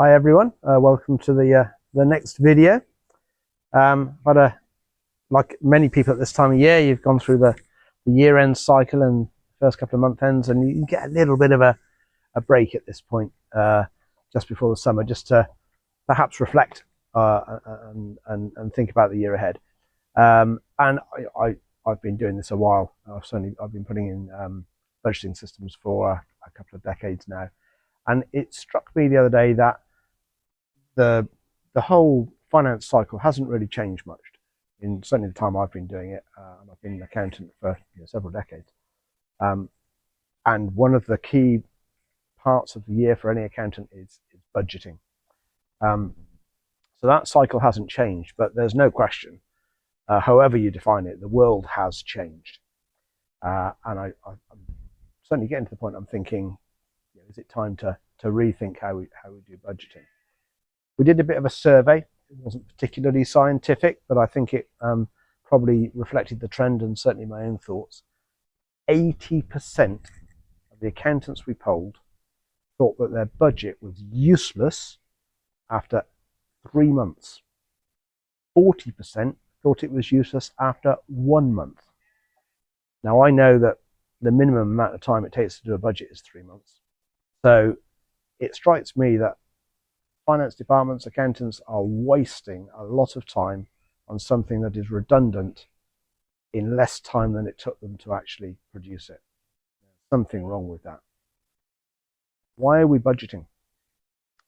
Hi everyone, welcome to the next video. Like many people at this time of year, you've gone through the year-end cycle and first couple of month ends, and you get a little bit of a break at this point, just before the summer, just to perhaps reflect and think about the year ahead. And I've been doing this a while. I've been putting in budgeting systems for a couple of decades now, and it struck me the other day that the whole finance cycle hasn't really changed much in certainly the time I've been doing it, and I've been an accountant for several decades. And one of the key parts of the year for any accountant is budgeting. So that cycle hasn't changed, but there's no question, however you define it, the world has changed. And I'm certainly getting to the point I'm thinking, is it time to rethink how we do budgeting? We did a bit of a survey. It wasn't particularly scientific, but I think it probably reflected the trend and certainly my own thoughts. 80% of the accountants we polled thought that their budget was useless after 3 months. 40% thought it was useless after 1 month. Now, I know that the minimum amount of time it takes to do a budget is 3 months. So it strikes me that finance departments, accountants are wasting a lot of time on something that is redundant in less time than it took them to actually produce it. There's something wrong with that. Why are we budgeting?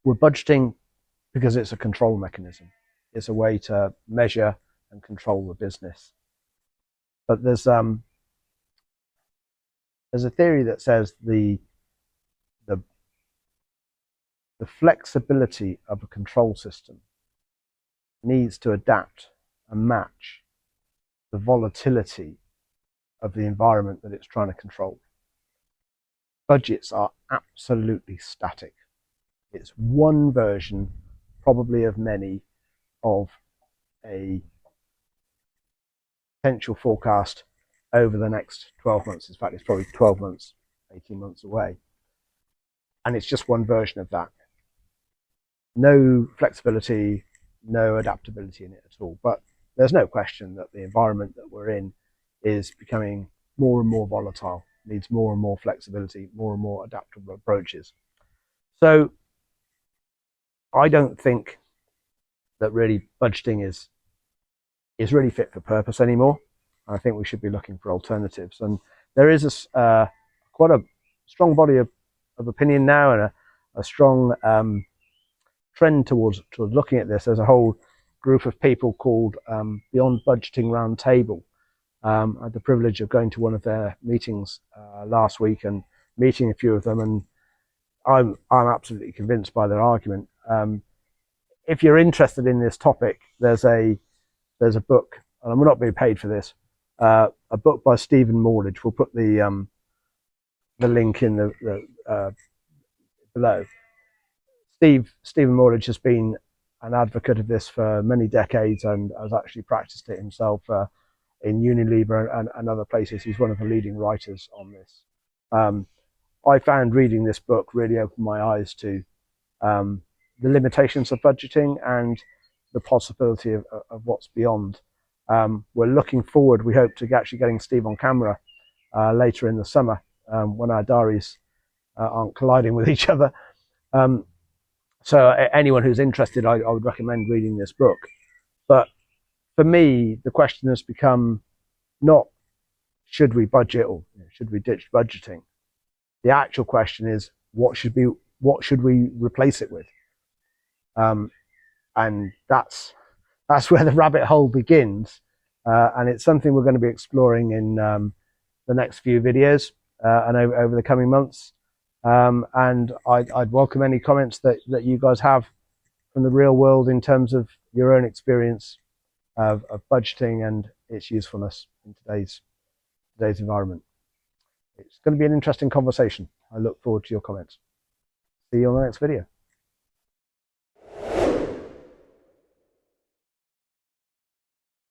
We're budgeting because it's a control mechanism. It's a way to measure and control the business. But there's a theory that says the flexibility of a control system needs to adapt and match the volatility of the environment that it's trying to control. Budgets are absolutely static. It's one version, probably of many, of a potential forecast over the next 12 months. In fact, it's probably 12 months, 18 months away. And it's just one version of that. No flexibility, no adaptability in it at all. But there's no question that the environment that we're in is becoming more and more volatile, needs more and more flexibility, more and more adaptable approaches. So I don't think that really budgeting is really fit for purpose anymore. I think we should be looking for alternatives. And there is quite a strong body of opinion now, and a strong trend towards looking at this. There's a whole group of people called Beyond Budgeting Roundtable. I had the privilege of going to one of their meetings last week and meeting a few of them, and I'm absolutely convinced by their argument. If you're interested in this topic, there's a book, and I'm not being paid for this, a book by Stephen Morledge. We'll put the link in the below. Stephen Morledge has been an advocate of this for many decades and has actually practiced it himself in Unilever and other places. He's one of the leading writers on this. I found reading this book really opened my eyes to the limitations of budgeting and the possibility of what's beyond. We're looking forward, we hope, to actually getting Steve on camera later in the summer when our diaries aren't colliding with each other. So anyone who's interested, I would recommend reading this book. But for me, the question has become not should we budget or should we ditch budgeting? The actual question is what should we replace it with? And that's where the rabbit hole begins. And it's something we're going to be exploring in the next few videos and over the coming months. And I'd welcome any comments that you guys have from the real world in terms of your own experience of budgeting and its usefulness in today's environment. It's going to be an interesting conversation. I look forward to your comments. See you on the next video.